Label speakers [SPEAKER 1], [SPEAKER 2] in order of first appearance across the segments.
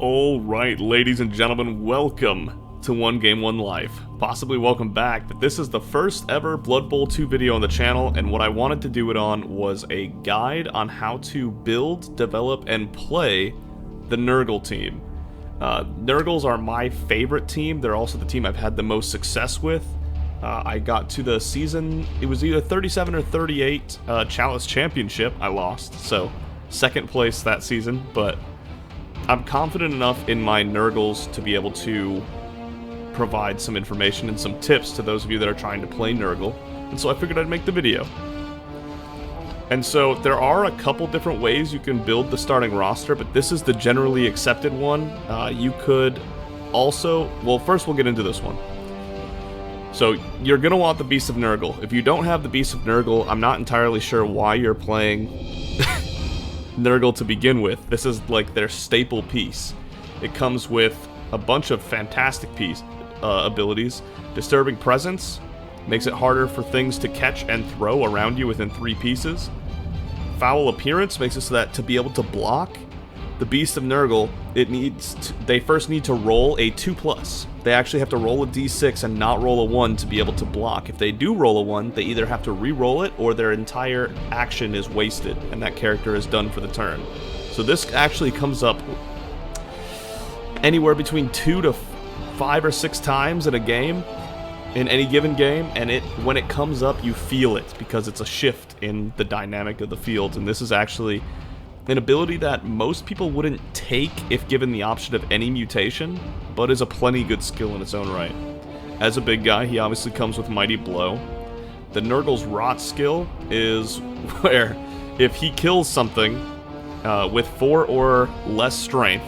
[SPEAKER 1] Alright, ladies and gentlemen, welcome to One Game One Life. Possibly welcome back, but this is the first ever Blood Bowl 2 video on the channel, and what I wanted to do it on was a guide on how to build, develop, and play the Nurgle team. Nurgles are my favorite team. They're also the team I've had the most success with. I got to the season, it was either 37 or 38 Chalice Championship. I lost, so second place that season, but I'm confident enough in my Nurgles to be able to provide some information and some tips to those of you that are trying to play Nurgle, and so I figured I'd make the video. And so there are a couple different ways you can build the starting roster, but this is the generally accepted one. You could also, well, first we'll get into this one. So you're going to want the Beast of Nurgle. If you don't have the Beast of Nurgle, I'm not entirely sure why you're playing Nurgle to begin with. This is like their staple piece. It comes with a bunch of fantastic abilities. Disturbing Presence makes it harder for things to catch and throw around you within 3 pieces. Foul Appearance makes it so that to be able to block the Beast of Nurgle, they first need to roll a 2+. They actually have to roll a d6 and not roll a 1 to be able to block. If they do roll a 1, they either have to re-roll it or their entire action is wasted and that character is done for the turn. So this actually comes up anywhere between 2 to 5 or 6 times in a game, in any given game, and when it comes up you feel it because it's a shift in the dynamic of the field, and this is actually an ability that most people wouldn't take if given the option of any mutation, but is a plenty good skill in its own right. As a big guy, he obviously comes with Mighty Blow. The Nurgle's Rot skill is where if he kills something with 4 or less strength,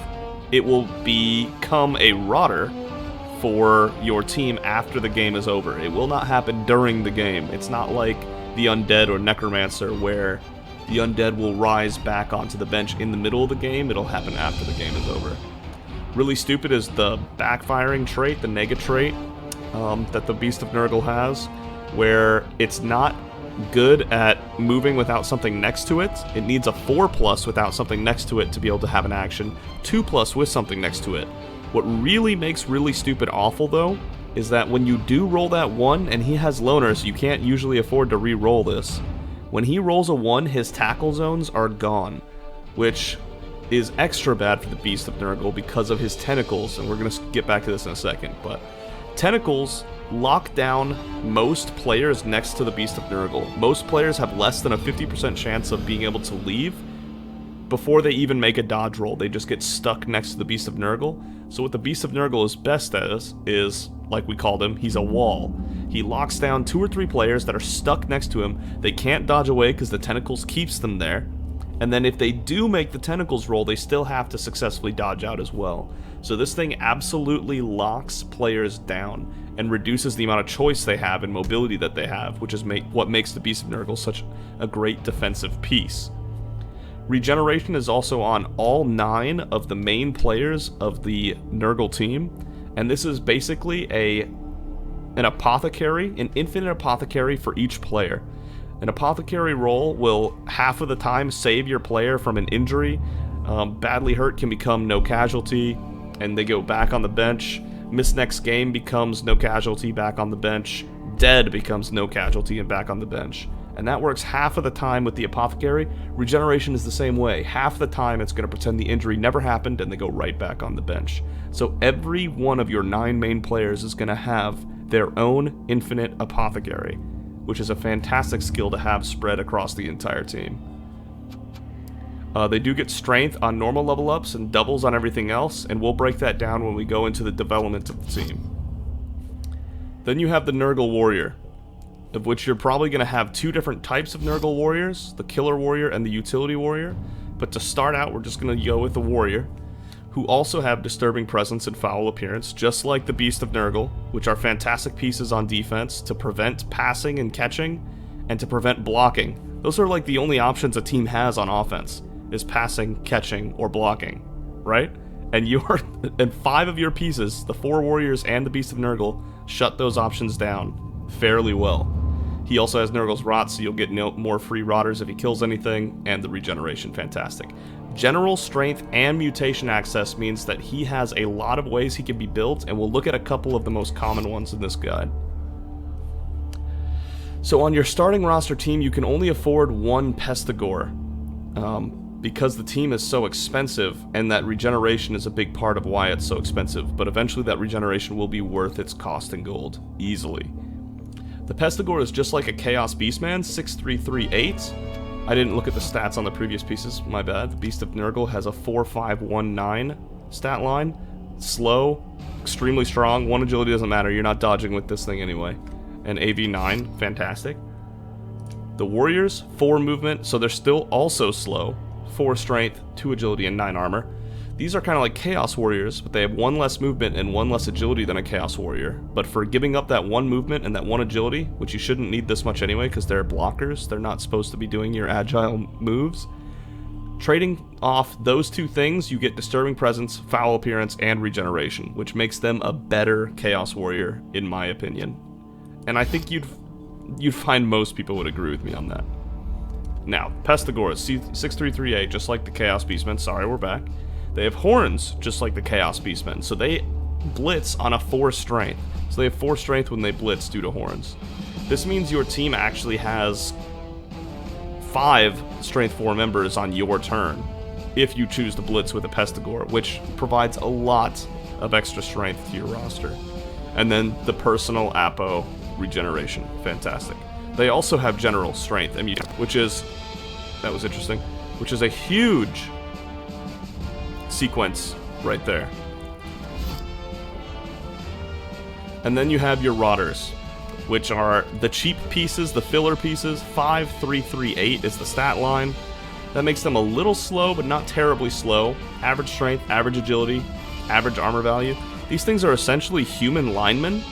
[SPEAKER 1] it will become a rotter for your team after the game is over. It will not happen during the game. It's not like the Undead or Necromancer where the Undead will rise back onto the bench in the middle of the game. It'll happen after the game is over. Really stupid is the backfiring trait, the nega trait that the Beast of Nurgle has, where it's not good at moving without something next to it. It needs a 4+ without something next to it to be able to have an action, 2+ with something next to it. What really makes Really Stupid awful, though, is that when you do roll that 1, and he has Loner, so you can't usually afford to re-roll this, when he rolls a 1, his tackle zones are gone, which is extra bad for the Beast of Nurgle because of his tentacles, and we're going to get back to this in a second, but tentacles lock down most players next to the Beast of Nurgle. Most players have less than a 50% chance of being able to leave before they even make a dodge roll. They just get stuck next to the Beast of Nurgle. So what the Beast of Nurgle is best at is, like we called him, he's a wall. He locks down 2 or 3 players that are stuck next to him. They can't dodge away because the tentacles keeps them there. And then if they do make the tentacles roll, they still have to successfully dodge out as well. So this thing absolutely locks players down and reduces the amount of choice they have and mobility that they have, which is what makes the Beast of Nurgle such a great defensive piece. Regeneration is also on all 9 of the main players of the Nurgle team, and this is basically an apothecary, an infinite apothecary for each player. An apothecary roll will half of the time save your player from an injury. Badly hurt can become no casualty, and they go back on the bench. Miss next game becomes no casualty, back on the bench. Dead becomes no casualty and back on the bench. And that works half of the time with the apothecary. Regeneration is the same way. Half the time it's going to pretend the injury never happened and they go right back on the bench. So every one of your 9 main players is going to have their own infinite apothecary, which is a fantastic skill to have spread across the entire team. They do get strength on normal level ups and doubles on everything else, and we'll break that down when we go into the development of the team. Then you have the Nurgle Warrior, of which you're probably going to have 2 different types of Nurgle Warriors, the Killer Warrior and the Utility Warrior. But to start out, we're just going to go with the Warrior, who also have Disturbing Presence and Foul Appearance, just like the Beast of Nurgle, which are fantastic pieces on defense to prevent passing and catching, and to prevent blocking. Those are like the only options a team has on offense, is passing, catching, or blocking, right? And 5 of your pieces, the 4 Warriors and the Beast of Nurgle, shut those options down fairly well. He also has Nurgle's Rot, so you'll get more free rotters if he kills anything, and the regeneration, fantastic. General strength and mutation access means that he has a lot of ways he can be built, and we'll look at a couple of the most common ones in this guide. So on your starting roster team, you can only afford one Pestigore, because the team is so expensive, and that regeneration is a big part of why it's so expensive, but eventually that regeneration will be worth its cost in gold, easily. The Pestigore is just like a Chaos Beastman, 6338. I didn't look at the stats on the previous pieces, my bad. The Beast of Nurgle has a 4519 stat line. Slow, extremely strong, 1 agility doesn't matter, you're not dodging with this thing anyway. And AV9, fantastic. The Warriors, 4 movement, so they're still also slow. 4 strength, 2 agility, and 9 armor. These are kind of like Chaos Warriors, but they have 1 less movement and 1 less agility than a Chaos Warrior. But for giving up that 1 movement and that 1 agility, which you shouldn't need this much anyway because they're blockers, they're not supposed to be doing your agile moves. Trading off those 2 things, you get Disturbing Presence, Foul Appearance, and Regeneration, which makes them a better Chaos Warrior, in my opinion. And I think you'd find most people would agree with me on that. Now, Pestigore is 6338, just like the Chaos Beastmen. Sorry, we're back. They have horns, just like the Chaos Beastmen, so they blitz on a 4 strength. So they have 4 strength when they blitz due to horns. This means your team actually has 5 strength 4 members on your turn, if you choose to blitz with a Pestigore, which provides a lot of extra strength to your roster. And then the personal Apo regeneration, fantastic. They also have general strength, which is, that was interesting, which is a huge sequence right there. And then you have your Rotters, which are the cheap pieces, the filler pieces. 5338 is the stat line. That makes them a little slow, but not terribly slow. Average strength, average agility, average armor value. These things are essentially human linemen,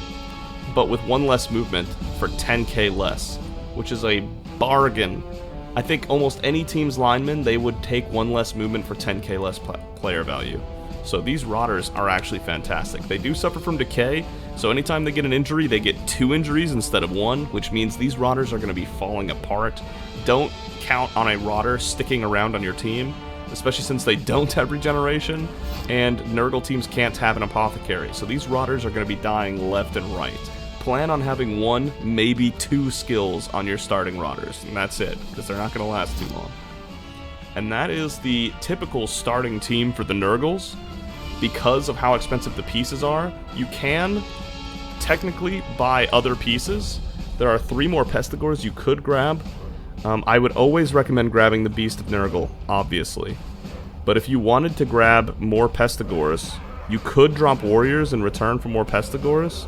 [SPEAKER 1] but with 1 less movement for 10k less, which is a bargain. I think almost any team's linemen, they would take 1 less movement for 10k less player value. So these Rotters are actually fantastic. They do suffer from decay, so anytime they get an injury, they get 2 injuries instead of 1, which means these Rotters are going to be falling apart. Don't count on a Rotter sticking around on your team, especially since they don't have regeneration, and Nurgle teams can't have an apothecary, so these Rotters are going to be dying left and right. Plan on having 1, maybe 2 skills on your starting Rotters, and that's it, because they're not going to last too long. And that is the typical starting team for the Nurgles. Because of how expensive the pieces are, you can technically buy other pieces. There are 3 more Pestigores you could grab. I would always recommend grabbing the Beast of Nurgle, obviously. But if you wanted to grab more Pestigores, you could drop Warriors in return for more Pestigores.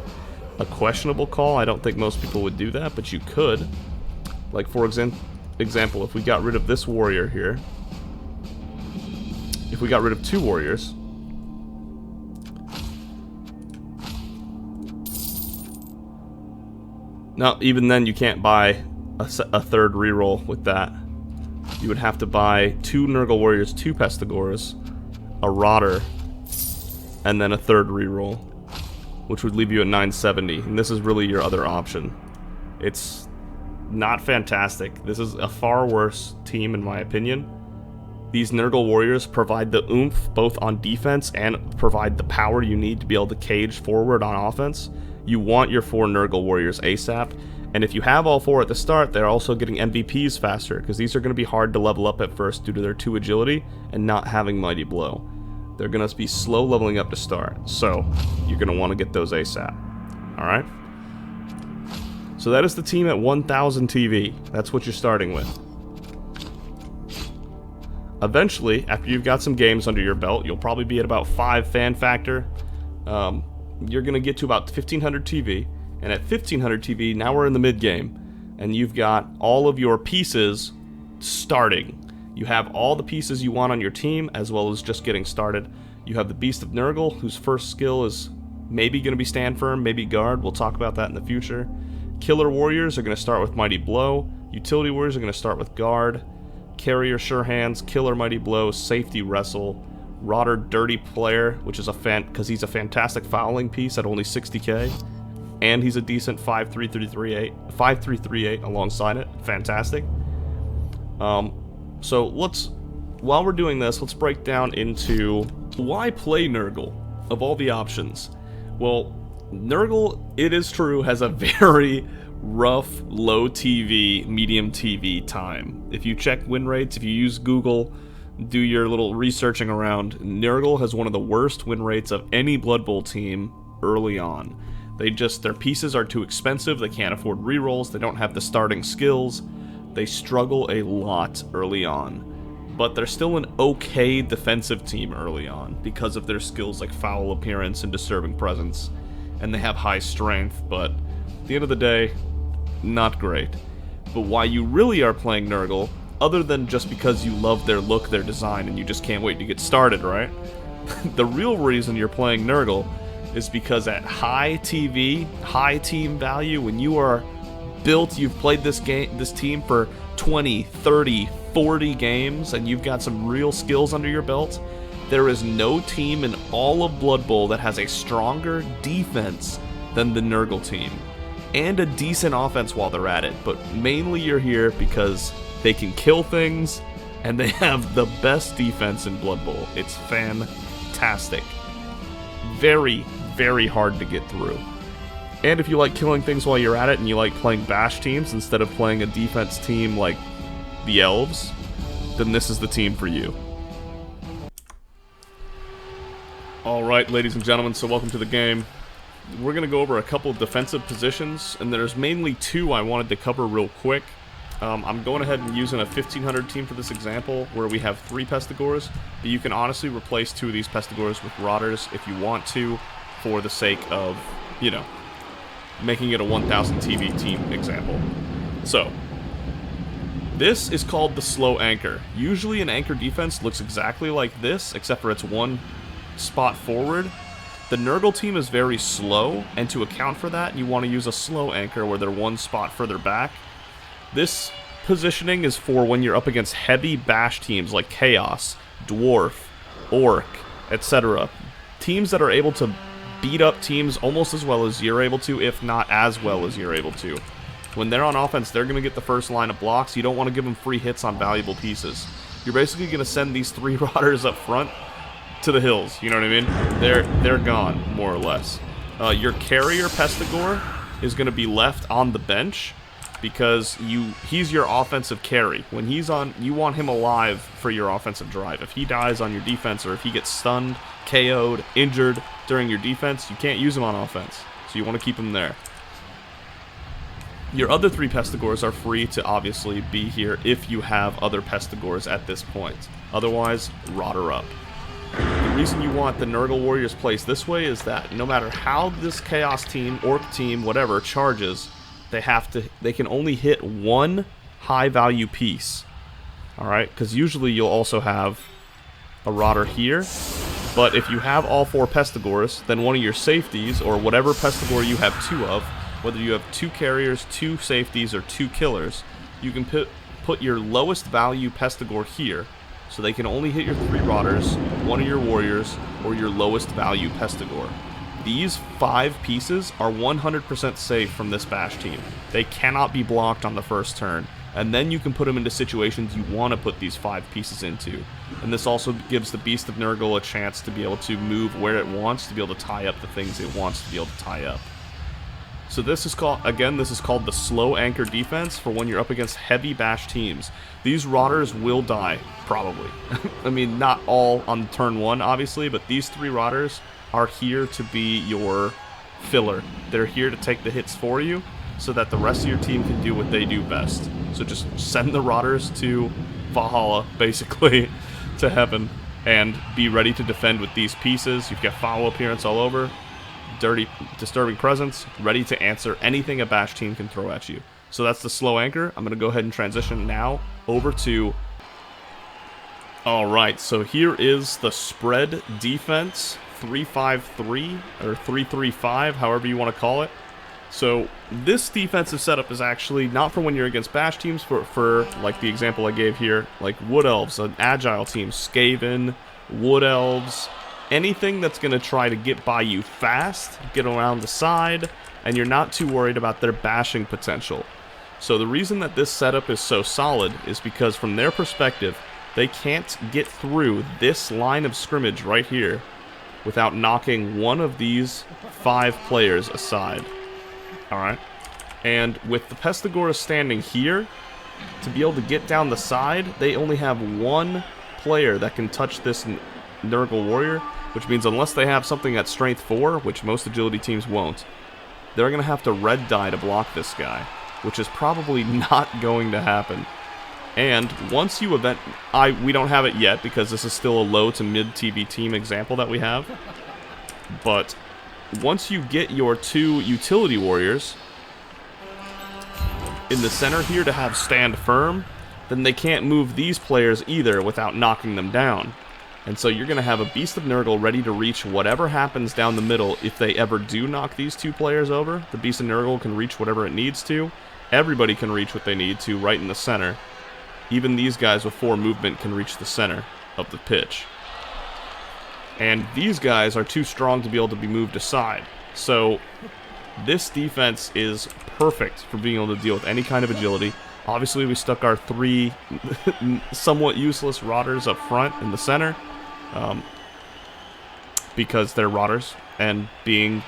[SPEAKER 1] A questionable call, I don't think most people would do that, but you could. Like, for example, if we got rid of this Warrior here, if we got rid of 2 Warriors, no, even then you can't buy a 3rd reroll with that. You would have to buy 2 Nurgle Warriors, 2 Pestigores, a Rotter, and then a 3rd reroll, which would leave you at 970, and this is really your other option. It's not fantastic. This is a far worse team in my opinion. These Nurgle Warriors provide the oomph both on defense and provide the power you need to be able to cage forward on offense. You want your 4 Nurgle Warriors ASAP, and if you have all 4 at the start, they're also getting MVPs faster, because these are going to be hard to level up at first due to their 2 agility and not having Mighty Blow. They're going to be slow leveling up to start, so you're going to want to get those ASAP. Alright? So that is the team at 1000 TV. That's what you're starting with. Eventually, after you've got some games under your belt, you'll probably be at about 5 fan factor. You're going to get to about 1500 TV, and at 1500 TV, now we're in the mid-game, and you've got all of your pieces starting. You have all the pieces you want on your team, as well as just getting started. You have the Beast of Nurgle, whose first skill is maybe going to be Stand Firm, maybe Guard. We'll talk about that in the future. Killer Warriors are going to start with Mighty Blow. Utility Warriors are going to start with Guard. Carrier Sure Hands, Killer Mighty Blow, Safety Wrestle. Rotter Dirty Player, which is because he's a fantastic fouling piece at only 60k, and he's a decent 5338 alongside it. Fantastic. So let's while we're doing this, let's break down into why play Nurgle of all the options. Well, Nurgle, it is true, has a very rough, low TV, medium TV time. If you check win rates, if you use Google, do your little researching around, Nurgle has one of the worst win rates of any Blood Bowl team early on. Their pieces are too expensive, they can't afford rerolls, they don't have the starting skills, they struggle a lot early on. But they're still an okay defensive team early on because of their skills like foul appearance and disturbing presence. And they have high strength, but at the end of the day, not great. But why you really are playing Nurgle, other than just because you love their look, their design, and you just can't wait to get started, right? The real reason you're playing Nurgle is because at high TV, high team value, when you are built, you've played this team for 20, 30, 40 games, and you've got some real skills under your belt, there is no team in all of Blood Bowl that has a stronger defense than the Nurgle team. And a decent offense while they're at it, but mainly you're here because they can kill things, and they have the best defense in Blood Bowl. It's fantastic. Very, very hard to get through. And if you like killing things while you're at it, and you like playing bash teams instead of playing a defense team like the Elves, then this is the team for you. Alright, ladies and gentlemen, so welcome to the game. We're going to go over a couple of defensive positions, and there's mainly two I wanted to cover real quick. I'm going ahead and using a 1500 team for this example, where we have 3 Pestigores, but you can honestly replace 2 of these Pestigores with Rotters if you want to, for the sake of, you know, making it a 1000 TV team example. So, this is called the slow anchor. Usually an anchor defense looks exactly like this, except for it's one spot forward. The Nurgle team is very slow, and to account for that, you want to use a slow anchor where they're one spot further back. This positioning is for when you're up against heavy bash teams like Chaos, Dwarf, Orc, etc. Teams that are able to beat up teams almost as well as you're able to, if not as well as you're able to. When they're on offense, they're going to get the first line of blocks. You don't want to give them free hits on valuable pieces. You're basically going to send these 3 Rotters up front to the hills, you know what I mean? They're gone, more or less. Your carrier Pestigore is going to be left on the bench because he's your offensive carry. When he's on, you want him alive for your offensive drive. If he dies on your defense, or if he gets stunned, KO'd, injured during your defense, you can't use him on offense. So you want to keep him there. Your other 3 Pestigores are free to obviously be here if you have other Pestigores at this point. Otherwise, Rotter up. The reason you want the Nurgle Warriors placed this way is that no matter how this Chaos team, Orc team, whatever, charges, they can only hit 1 high value piece. Alright? Because usually you'll also have a Rotter here. But if you have all 4 Pestigores, then one of your safeties, or whatever Pestigore you have 2 of, whether you have 2 carriers, 2 safeties, or 2 killers, you can put your lowest value Pestigore here. So they can only hit your 3 Rotters, 1 of your Warriors, or your lowest value Pestigore. These 5 pieces are 100% safe from this bash team. They cannot be blocked on the first turn, and then you can put them into situations you want to put these 5 pieces into. And this also gives the Beast of Nurgle a chance to be able to move where it wants, to be able to tie up the things it wants to be able to tie up. So this is called the slow anchor defense for when you're up against heavy bash teams. These Rotters will die, probably. I mean, not all on turn 1, obviously, but these 3 Rotters are here to be your filler. They're here to take the hits for you, so that the rest of your team can do what they do best. So just send the Rotters to Valhalla, basically, to heaven, and be ready to defend with these pieces. You've got foul appearance all over. Dirty, disturbing presence, ready to answer anything a bash team can throw at you. So that's the slow anchor. I'm going to go ahead and transition now over to... Alright, so here is the spread defense, 3-5-3, or 3-3-5, however you want to call it. So this defensive setup is actually not for when you're against bash teams, for like the example I gave here, like Wood Elves, an agile team, Skaven, Wood Elves... Anything that's going to try to get by you fast, get around the side, and you're not too worried about their bashing potential. So the reason that this setup is so solid is because from their perspective, They can't get through this line of scrimmage right here without knocking one of these 5 players aside. Alright? And with the Pestigora standing here, to be able to get down the side, they only have 1 player that can touch this Nurgle warrior, which means unless they have something at strength 4, which most agility teams won't, they're going to have to red die to block this guy, which is probably not going to happen. And once you we don't have it yet because this is still a low to mid TV team example that we have, but once you get your 2 utility warriors in the center here to have stand firm, then they can't move these players either without knocking them down. And so you're going to have a Beast of Nurgle ready to reach whatever happens down the middle if they ever do knock these 2 players over. The Beast of Nurgle can reach whatever it needs to. Everybody can reach what they need to right in the center. Even these guys with 4 movement can reach the center of the pitch. And these guys are too strong to be able to be moved aside. So this defense is perfect for being able to deal with any kind of agility. Obviously, we stuck our 3 somewhat useless rotters up front in the center. Because they're rotters, and being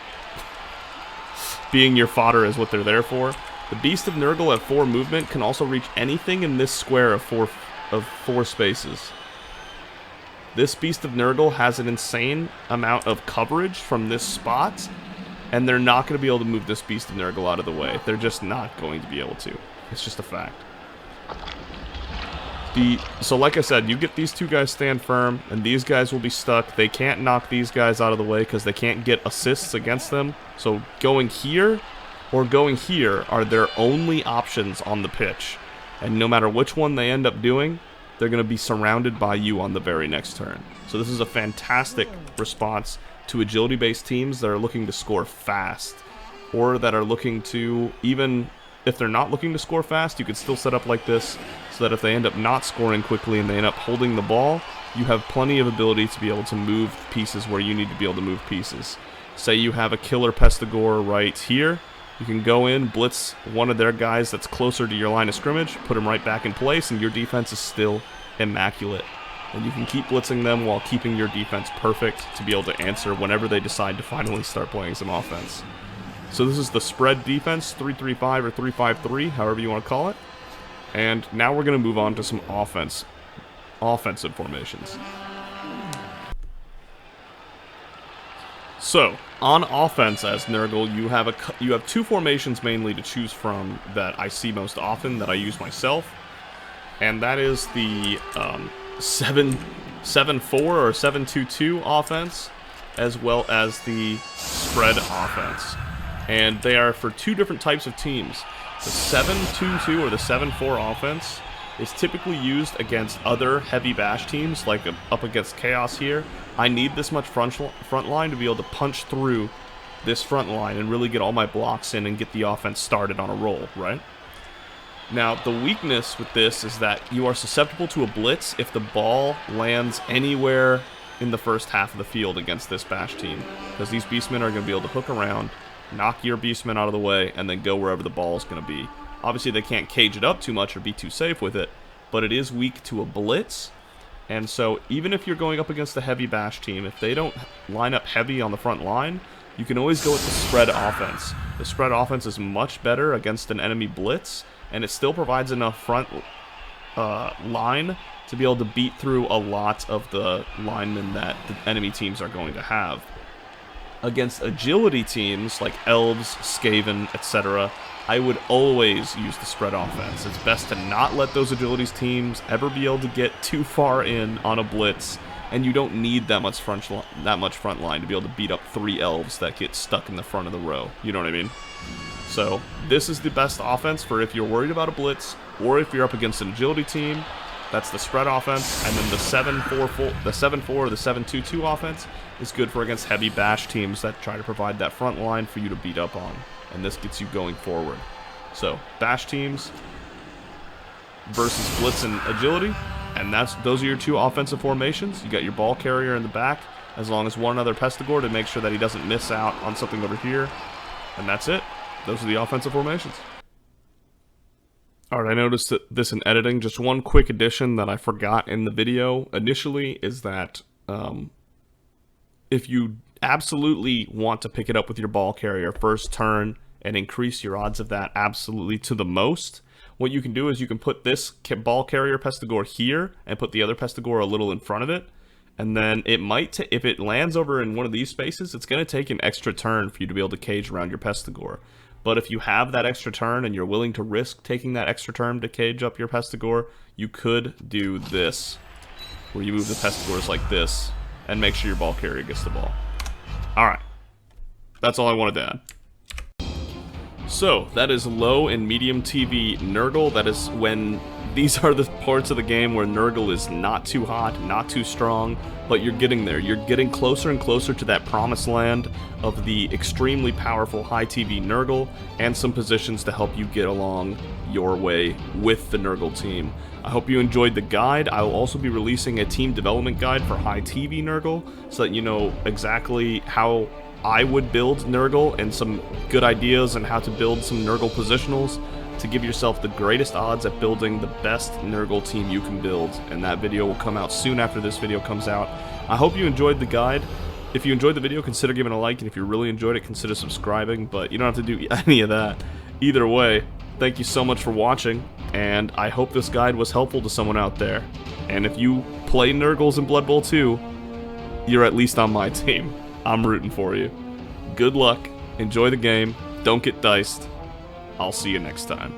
[SPEAKER 1] your fodder is what they're there for. The Beast of Nurgle at 4 movement can also reach anything in this square of 4 spaces. This Beast of Nurgle has an insane amount of coverage from this spot, and they're not going to be able to move this Beast of Nurgle out of the way. They're just not going to be able to. It's just a fact. So like I said, you get these 2 guys stand firm, and these guys will be stuck. They can't knock these guys out of the way because they can't get assists against them. So going here or going here are their only options on the pitch. And no matter which one they end up doing, they're going to be surrounded by you on the very next turn. So this is a fantastic response to agility-based teams that are looking to score fast, or that are looking to, even if they're not looking to score fast, you could still set up like this so that if they end up not scoring quickly and they end up holding the ball, you have plenty of ability to be able to move pieces where you need to be able to move pieces. Say you have a killer Pestigore right here, you can go in, blitz one of their guys that's closer to your line of scrimmage, put him right back in place, and your defense is still immaculate. And you can keep blitzing them while keeping your defense perfect to be able to answer whenever they decide to finally start playing some offense. So this is the spread defense, 3-3-5 or 3-5-3, however you want to call it. And now we're going to move on to some offensive formations. So, on offense as Nurgle, you have 2 formations mainly to choose from that I see most often, that I use myself. And that is the 7-4 or 7-2-2 offense, as well as the spread offense. And they are for 2 different types of teams. The 7-2-2 or the 7-4 offense is typically used against other heavy bash teams, like up against Chaos here. I need this much front line to be able to punch through this front line and really get all my blocks in and get the offense started on a roll, right? Now, the weakness with this is that you are susceptible to a blitz if the ball lands anywhere in the first half of the field against this bash team, because these beastmen are going to be able to hook around, knock your beastmen out of the way, and then go wherever the ball is going to be. Obviously, they can't cage it up too much or be too safe with it, but it is weak to a blitz. And so even if you're going up against a heavy bash team, if they don't line up heavy on the front line, you can always go with the spread offense. The spread offense is much better against an enemy blitz, and it still provides enough front line to be able to beat through a lot of the linemen that the enemy teams are going to have. Against agility teams like Elves, Skaven, etc., I would always use the spread offense. It's best to not let those agilities teams ever be able to get too far in on a blitz, and you don't need that much front line to be able to beat up 3 elves that get stuck in the front of the row. You know what I mean? So this is the best offense for if you're worried about a blitz, or if you're up against an agility team. That's the spread offense, and then the 7-4 or the 7-2-2 offense is good for against heavy bash teams that try to provide that front line for you to beat up on, and this gets you going forward. So bash teams versus blitz and agility, and those are your 2 offensive formations. You got your ball carrier in the back, as long as one other Pestigore to make sure that he doesn't miss out on something over here, and that's it. Those are the offensive formations. Alright, I noticed that this in editing, just one quick addition that I forgot in the video initially is that if you absolutely want to pick it up with your ball carrier first turn and increase your odds of that absolutely to the most, what you can do is you can put this ball carrier Pestigore here and put the other Pestigore a little in front of it, and then it might, if it lands over in one of these spaces, it's going to take an extra turn for you to be able to cage around your Pestigore. But if you have that extra turn and you're willing to risk taking that extra turn to cage up your Pestigore, you could do this, where you move the Pestigores like this, and make sure your ball carrier gets the ball. Alright. That's all I wanted to add. So, that is low and medium TV Nurgle. That is when these are the parts of the game where Nurgle is not too hot, not too strong, but you're getting there. You're getting closer and closer to that promised land of the extremely powerful high TV Nurgle, and some positions to help you get along your way with the Nurgle team. I hope you enjoyed the guide. I will also be releasing a team development guide for high TV Nurgle, so that you know exactly how I would build Nurgle and some good ideas on how to build some Nurgle positionals to give yourself the greatest odds at building the best Nurgle team you can build. And that video will come out soon after this video comes out. I hope you enjoyed the guide. If you enjoyed the video, consider giving a like, and if you really enjoyed it, consider subscribing, but you don't have to do any of that. Either way, thank you so much for watching, and I hope this guide was helpful to someone out there. And if you play Nurgles in Blood Bowl 2, you're at least on my team. I'm rooting for you. Good luck, enjoy the game, don't get diced. I'll see you next time.